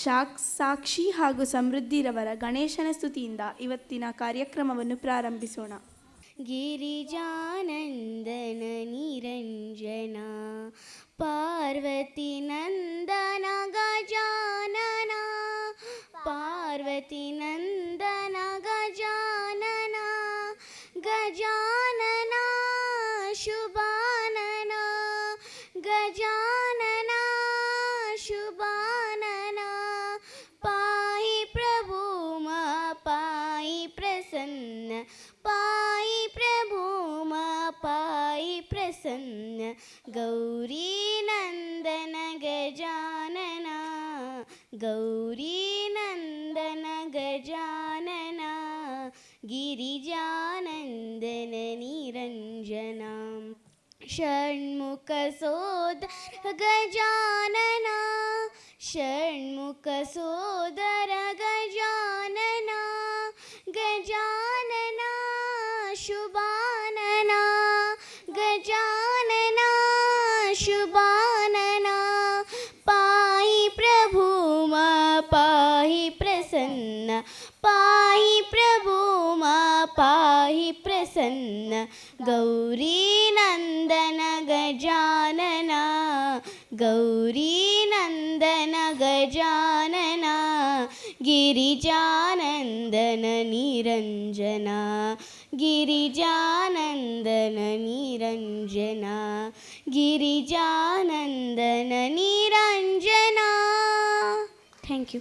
ಸಾಕ್ಷಿ ಹಾಗೂ ಸಮೃದ್ಧಿರವರ ಗಣೇಶನ ಸ್ತುತಿಯಿಂದ ಇವತ್ತಿನ ಕಾರ್ಯಕ್ರಮವನ್ನು ಪ್ರಾರಂಭಿಸೋಣ. ಗಿರಿಜಾನಂದನ ನಿರಂಜನ ಪಾರ್ವತಿ ನಂದನ ಗಜಾನನ ಪಾರ್ವತಿ ನಂದನ ಗಜಾನನ ಗಜಾನನ ಶುಭಾನನ ಗಜಾನನ ಶುಭಾನನ ಪಾಹಿ ಪ್ರಭು ಮಾ ಪಾಹಿ ಪ್ರಸನ್ನ ಪಾಹಿ ಪ್ರಭು ಮಾ ಪಾಹಿ ಪ್ರಸನ್ನ ಗೌರಿ ನಂದನ ಗಜಾನನ ಗೌರಿ ನಂದನ ಗಜಾನನ ಗಿರಿಜಾನಂದನ ನಿರಂಜನ ಷಣ್ಮುಖ ಸೋದರ ಗಜಾನನ ಷಣ್ಮುಖ ಸೋದರ ಗಜಾನನ ಗಜಾನನ ಶುಭಾನನ ಗಜಾನನ ಶುಭಾನನ ಪಾಹಿ ಪ್ರಭು ಮಾ ಪಾಹಿ ಪ್ರಸನ್ನ ಪಾಹಿ ಪ್ರಭು ಮಾ ಪಾಹಿ ಪ್ರಸನ್ನ ಗೌರಿ ನಂದನ ಗಜಾನನ ಗೌರಿ ನಂದನ ಗಜಾನನ ಗಿರಿಜಾನಂದನ ನಿರಂಜನ ಗಿರಿಜಾನಂದನ ನಿರಂಜನ ಗಿರಿಜಾನಂದನ ನಿರಂಜನ. Thank you.